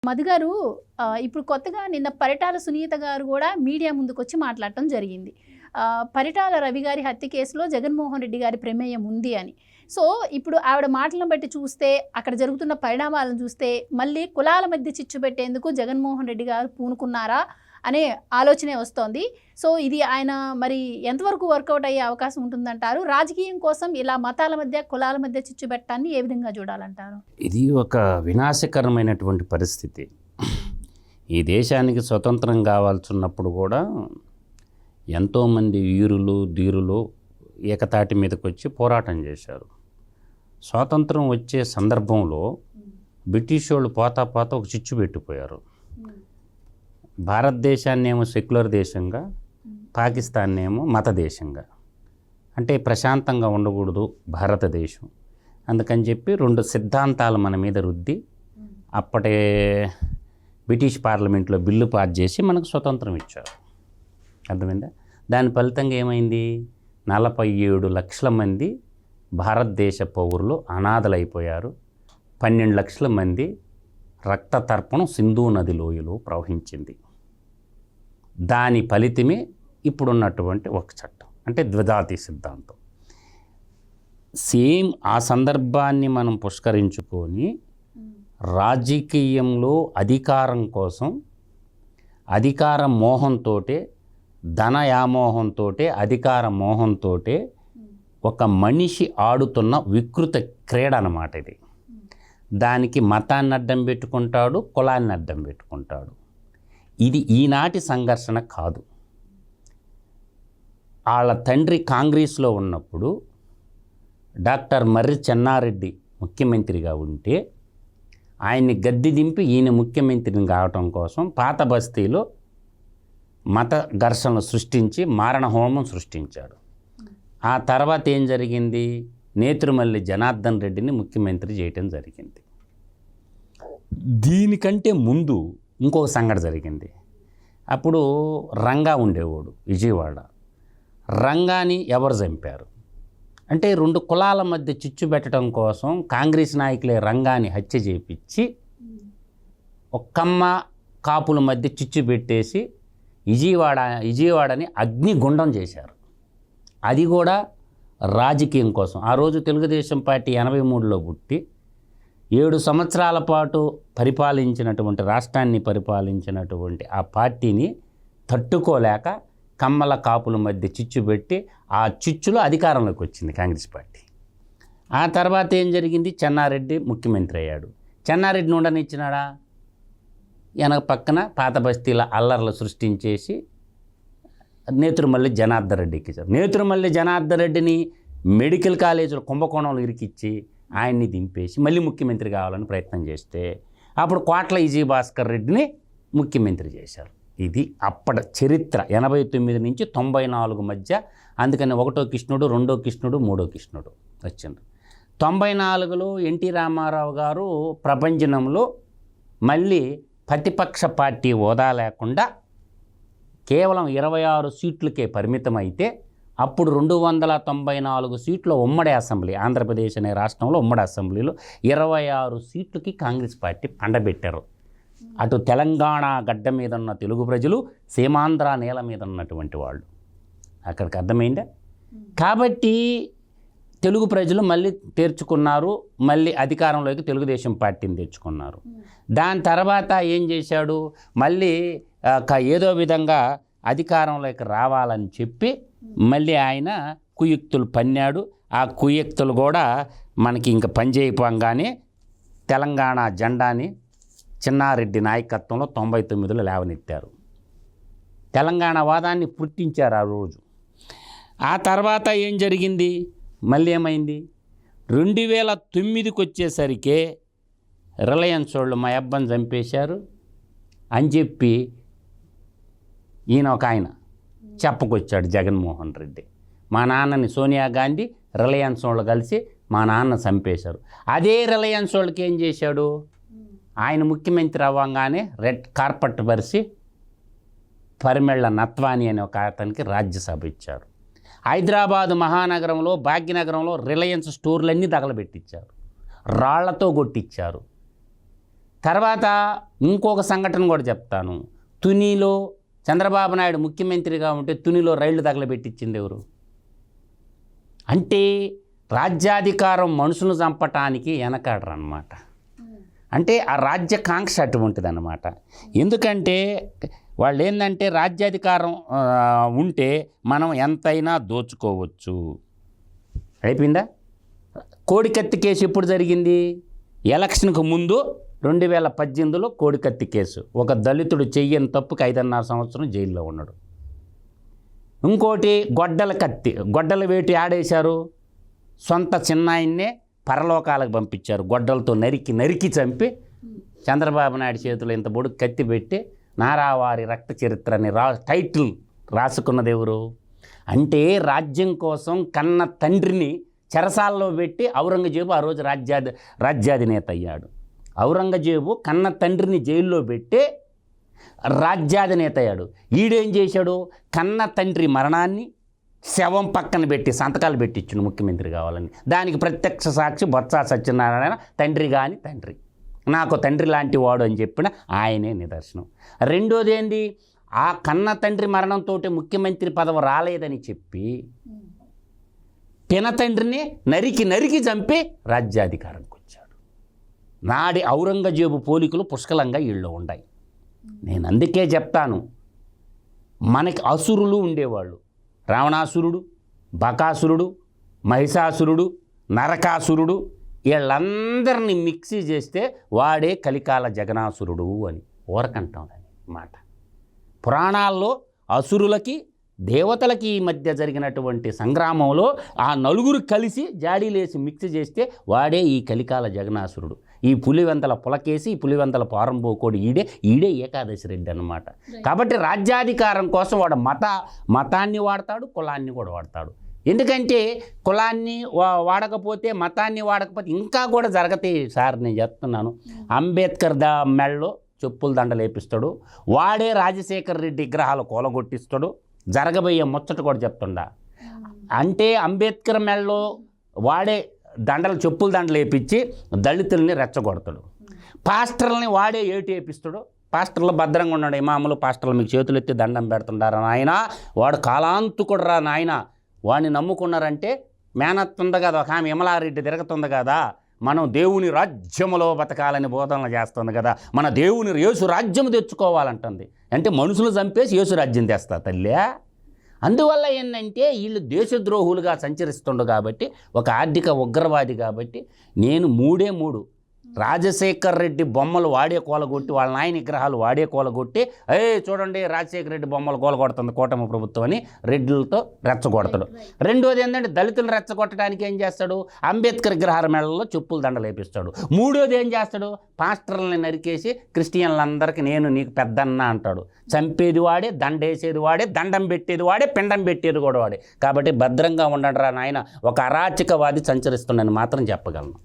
మధు గారు ఇప్పుడు కొత్తగా నిన్న పరిటాల సునీత గారు కూడా మీడియా ముందుకొచ్చి మాట్లాడటం జరిగింది. పరిటాల రవి గారి హత్య కేసులో జగన్మోహన్ రెడ్డి గారి ప్రమేయం ఉంది అని. సో ఇప్పుడు ఆవిడ మాటలను బట్టి చూస్తే అక్కడ జరుగుతున్న పరిణామాలను చూస్తే మళ్ళీ కులాల మధ్య చిచ్చు పెట్టేందుకు జగన్మోహన్ రెడ్డి గారు పూనుకున్నారా అనే ఆలోచనే వస్తోంది. సో ఇది ఆయన మరి ఎంతవరకు వర్కౌట్ అయ్యే అవకాశం ఉంటుందంటారు? రాజకీయం కోసం ఇలా మతాల మధ్య కులాల మధ్య చిచ్చు పెట్టాన్ని ఏ విధంగా చూడాలంటారు? ఇది ఒక వినాశకరమైనటువంటి పరిస్థితి. ఈ దేశానికి స్వతంత్రం కావాల్సినప్పుడు కూడా ఎంతోమంది వీరులు ధీరులు ఏకతాటి మీదకి వచ్చి పోరాటం చేశారు. స్వాతంత్రం వచ్చే సందర్భంలో బ్రిటిష్ వాళ్ళు పోతా పోతా ఒక చిచ్చు పెట్టిపోయారు. భారతదేశాన్ని ఏమో సెక్యులర్ దేశంగా, పాకిస్తాన్ ఏమో మత దేశంగా, అంటే ప్రశాంతంగా ఉండకూడదు భారతదేశం. అందుకని చెప్పి రెండు సిద్ధాంతాలు మన మీద రుద్ది అప్పటి బ్రిటిష్ పార్లమెంట్లో బిల్లు పాస్ చేసి మనకు స్వతంత్రం ఇచ్చారు. అర్థమైందా? దాని ఫలితంగా ఏమైంది? 47 లక్షల మంది భారతదేశ పౌరులు అనాథలైపోయారు. 12 లక్షల మంది రక్త తర్పణం సింధు నది లోయలో ప్రవహించింది. దాని ఫలితమే ఇప్పుడున్నటువంటి ఒక చట్టం, అంటే ద్విజాతి సిద్ధాంతం. సేమ్ ఆ సందర్భాన్ని మనం పుష్కరించుకొని రాజకీయంలో అధికారం కోసం, అధికార మోహంతో, ధన వ్యామోహంతో, అధికార మోహంతో ఒక మనిషి ఆడుతున్న వికృత క్రీడ అన్నమాట ఇది. దానికి మతాన్ని అడ్డం పెట్టుకుంటాడు, కులాన్ని అడ్డం పెట్టుకుంటాడు. ఇది ఈనాటి సంఘర్షణ కాదు. వాళ్ళ తండ్రి కాంగ్రెస్లో ఉన్నప్పుడు డాక్టర్ మర్రి చెన్నారెడ్డి ముఖ్యమంత్రిగా ఉంటే ఆయన్ని గద్దె దింపి ఈయన ముఖ్యమంత్రిని కావటం కోసం పాత బస్తీలో మత ఘర్షణలు సృష్టించి మారణ హోమం సృష్టించాడు. ఆ తర్వాత ఏం జరిగింది? నేత్రుమల్లి జనార్దన్ రెడ్డిని ముఖ్యమంత్రి చేయటం జరిగింది. దీనికంటే ముందు ఇంకొక సంఘటన జరిగింది. అప్పుడు రంగా ఉండేవాడు విజయవాడ. రంగాని ఎవరు చంపారు అంటే రెండు కులాల మధ్య చిచ్చు పెట్టడం కోసం కాంగ్రెస్ నాయకులే రంగాని హత్య చేపించి ఒక్కమ్మ కాపుల మధ్య చిచ్చు పెట్టేసి విజయవాడని అగ్నిగుండం చేశారు. అది కూడా రాజకీయం కోసం. ఆ రోజు తెలుగుదేశం పార్టీ 83లో పుట్టి 7 సంవత్సరాల పాటు పరిపాలించినటువంటి రాష్ట్రాన్ని పరిపాలించినటువంటి ఆ పార్టీని తట్టుకోలేక కమ్మల కాపుల మధ్య చిచ్చు పెట్టి ఆ చిచ్చులో అధికారంలోకి వచ్చింది కాంగ్రెస్ పార్టీ. ఆ తర్వాత ఏం జరిగింది? చెన్నారెడ్డి ముఖ్యమంత్రి అయ్యాడు. చెన్నారెడ్డిని ఉండనిచ్చినాడా? వెనక పక్కన పాత బస్తీల అల్లర్లు సృష్టించేసి నేత్రుమల్లి జనార్దన్ రెడ్డికి ఇచ్చారు. నేత్రుమల్లి జనార్దన్ రెడ్డిని మెడికల్ కాలేజీలో కుంభకోణంలో ఇరికిచ్చి ఆయన్ని దింపేసి మళ్ళీ ముఖ్యమంత్రి కావాలని ప్రయత్నం చేస్తే అప్పుడు కోట్ల విజయభాస్కర్ రెడ్డిని ముఖ్యమంత్రి చేశారు. ఇది అప్పటి చరిత్ర. 89 నుంచి 94 మధ్య. అందుకని 1వ కృష్ణుడు, 2వ కృష్ణుడు, 3వ కృష్ణుడు వచ్చిండ్రు. 94లో ఎన్టీ రామారావు గారు ప్రభంజనంలో మళ్ళీ ప్రతిపక్ష పార్టీ హోదా లేకుండా కేవలం 26 సీట్లకే పరిమితమైతే అప్పుడు 294 సీట్ల ఉమ్మడి అసెంబ్లీ, ఆంధ్రప్రదేశ్ అనే రాష్ట్రంలో ఉమ్మడి అసెంబ్లీలో 26 సీట్లకి కాంగ్రెస్ పార్టీ పండబెట్టారు. అటు తెలంగాణ గడ్డ మీద ఉన్న తెలుగు ప్రజలు, సీమాంధ్ర నేల మీద ఉన్నటువంటి వాళ్ళు. అక్కడికి అర్థమైందా? కాబట్టి తెలుగు ప్రజలు మళ్ళీ తెరుచుకున్నారు. మళ్ళీ అధికారంలోకి తెలుగుదేశం పార్టీని తెచ్చుకున్నారు. దాని తర్వాత ఏం చేశాడు? మళ్ళీ ఏదో విధంగా అధికారంలోకి రావాలని చెప్పి మళ్ళీ ఆయన కుయుక్తులు పన్నాడు. ఆ కుయుక్తులు కూడా మనకి ఇంకా పనిచేయపోగానే తెలంగాణ జెండాని చిన్నారెడ్డి నాయకత్వంలో 99లో లేవనెత్తారు. తెలంగాణ వాదాన్ని పుట్టించారు ఆ రోజు. ఆ తర్వాత ఏం జరిగింది? మళ్ళీ ఏమైంది? 2009కి వచ్చేసరికి రిలయన్స్ వాళ్ళు మా అబ్బాయిని చంపేశారు అని చెప్పి ఈయన ఒక ఆయన చెప్పుకొచ్చాడు జగన్మోహన్ రెడ్డి. మా నాన్నని సోనియా గాంధీ రిలయన్స్ వాళ్ళు కలిసి మా నాన్న చంపేశారు. అదే రిలయన్స్ వాళ్ళకి ఏం చేశాడు? ఆయన ముఖ్యమంత్రి అవ్వగానే రెడ్ కార్పెట్ పరిచి పరిమెళ్ళ నత్వాని అనే ఒక అతనికి రాజ్యసభ ఇచ్చారు. హైదరాబాదు మహానగరంలో, భాగ్యనగరంలో రిలయన్స్ స్టోర్లన్నీ తగలబెట్టించారు, రాళ్లతో కొట్టించారు. తర్వాత ఇంకొక సంఘటన కూడా చెప్తాను. తునిలో చంద్రబాబు నాయుడు ముఖ్యమంత్రిగా ఉంటే తునిలో రైళ్లు తగలబెట్టించింది ఎవరు? అంటే రాజ్యాధికారం మనుషులను చంపటానికి వెనకాడరు అన్నమాట. అంటే ఆ రాజ్యకాంక్ష అటువంటిది అన్నమాట. ఎందుకంటే వాళ్ళు ఏంటంటే రాజ్యాధికారం ఉంటే మనం ఎంతైనా దోచుకోవచ్చు. అయిపోయిందా? కోడికత్తి కేసు ఎప్పుడు జరిగింది? ఎలక్షన్కు ముందు 2018లో కోడికత్తి కేసు. ఒక దళితుడు చెయ్యని తప్పుకి 5.5 సంవత్సరం జైల్లో ఉన్నాడు. ఇంకోటి గొడ్డల వేటు ఆడేశారు. సొంత చిన్నాయన్నే పరలోకాలకు పంపించారు. గొడ్డలతో నరికి చంపి చంద్రబాబు నాయుడు చేతిలో ఇంత బొడుగు కత్తి పెట్టి నారావారి రక్త చరిత్రని టైటిల్ రాసుకున్నది ఎవరు? అంటే రాజ్యం కోసం కన్న తండ్రిని చెరసాల్లో పెట్టి ఔరంగజేబు ఆ రోజు రాజ్యాధినేత అయ్యాడు. ఔరంగజేబు కన్న తండ్రిని జైల్లో పెట్టి రాజ్యాధినేత అయ్యాడు. ఈడేం చేశాడు? కన్న తండ్రి మరణాన్ని శవం పక్కన పెట్టి సంతకాలు పెట్టించును ముఖ్యమంత్రి కావాలని. దానికి ప్రత్యక్ష సాక్షి బొత్స సత్యనారాయణ. తండ్రి కాని తండ్రి, నాకు తండ్రి లాంటి వాడు అని చెప్పిన ఆయనే నిదర్శనం. రెండోది ఏంది? ఆ కన్న తండ్రి మరణంతో ముఖ్యమంత్రి పదవి రాలేదని చెప్పి పినతండ్రిని నరికి చంపి రాజ్యాధికారంకి వచ్చాడు. నాడి ఔరంగజేబు పోలికలు పుష్కలంగా వీళ్ళు ఉన్నాయి. నేను అందుకే చెప్తాను, మనకి అసురులు ఉండేవాళ్ళు. రావణాసురుడు, బకాసురుడు, మహిషాసురుడు, నరకాసురుడు, వీళ్ళందరినీ మిక్సీ చేస్తే వాడే కలికాల జగనాసురుడు అని ఊరకంటాం మాట. పురాణాల్లో అసురులకి దేవతలకి ఈ మధ్య జరిగినటువంటి సంగ్రామంలో ఆ నలుగురు కలిసి జాడీలేసి మిక్స్ చేస్తే వాడే ఈ కలికాల జగనాసురుడు. ఈ పులివెంతల పులకేసి ఈ పులివెంతల పారంబోకోడు ఈడే ఏకాదశి రెడ్డి అన్నమాట. కాబట్టి రాజ్యాధికారం కోసం వాడు మతాన్ని వాడతాడు, కులాన్ని కూడా వాడతాడు. ఎందుకంటే కులాన్ని వాడకపోతే, మతాన్ని వాడకపోతే ఇంకా కూడా జరగతాయి సార్. నేను చెప్తున్నాను, అంబేద్కర్ మెళ్ళలో చెప్పుల దండలు వేపిస్తాడు, వాడే రాజశేఖర్ రెడ్డి విగ్రహాలు కూలగొట్టిస్తాడు. జరగబోయే ముచ్చట కూడా చెప్తుండా. అంటే అంబేద్కర్ మెళ్ళలో వాడే చెప్పుల దండలు వేపించి దళితుల్ని రెచ్చగొడతాడు. పాస్టర్లని వాడే ఏటి వేపిస్తాడు. పాస్టర్లు భద్రంగా ఉన్నాడు. ఇమాములు పాస్టర్లు మీకు చేతులు ఎత్తి దండం పెడుతుండారా నాయన, వాడు కాలాంతుకుడు రా నాయన, వాడిని నమ్ముకున్నారంటే మేనత్ ఉంది కదా, ఒక ఆమె విమలారెడ్డి తిరుగుతుంది కదా, మనం దేవుని రాజ్యములో బతకాలని బోధనలు చేస్తుంది కదా, మన దేవుని యేసు రాజ్యం తెచ్చుకోవాలంటుంది. అంటే మనుషులు చంపేసి యేసు రాజ్యం తెస్తా తల్లి. అందువల్ల ఏంటంటే వీళ్ళు దేశద్రోహులుగా సంచరిస్తుండు కాబట్టి, ఒక ఆర్థిక ఉగ్రవాది కాబట్టి, నేను మూడు రాజశేఖర్ రెడ్డి బొమ్మలు వాడే కూలగొట్టి, వాళ్ళ నాయన విగ్రహాలు వాడే కూలగొట్టి, చూడండి రాజశేఖర్ రెడ్డి బొమ్మలు కూలగొడుతుంది కూటమి ప్రభుత్వం అని రెడ్డిలతో రెచ్చగొడతాడు. రెండోది ఏంటంటే దళితులను రెచ్చగొట్టడానికి ఏం చేస్తాడు? అంబేద్కర్ విగ్రహాల మెడల్లో చెప్పులు దండలు వేపిస్తాడు. మూడోది ఏం చేస్తాడు? పాస్టర్లని నరికేసి క్రిస్టియన్లందరికీ నేను నీకు పెద్దన్న అంటాడు. చంపేది వాడే, దండేసేది వాడే, దండం పెట్టేది వాడే, పిండం పెట్టేది కూడా వాడే. కాబట్టి భద్రంగా ఉండండి రా నాయన, ఒక అరాచకవాది సంచరిస్తుండని మాత్రం చెప్పగలను.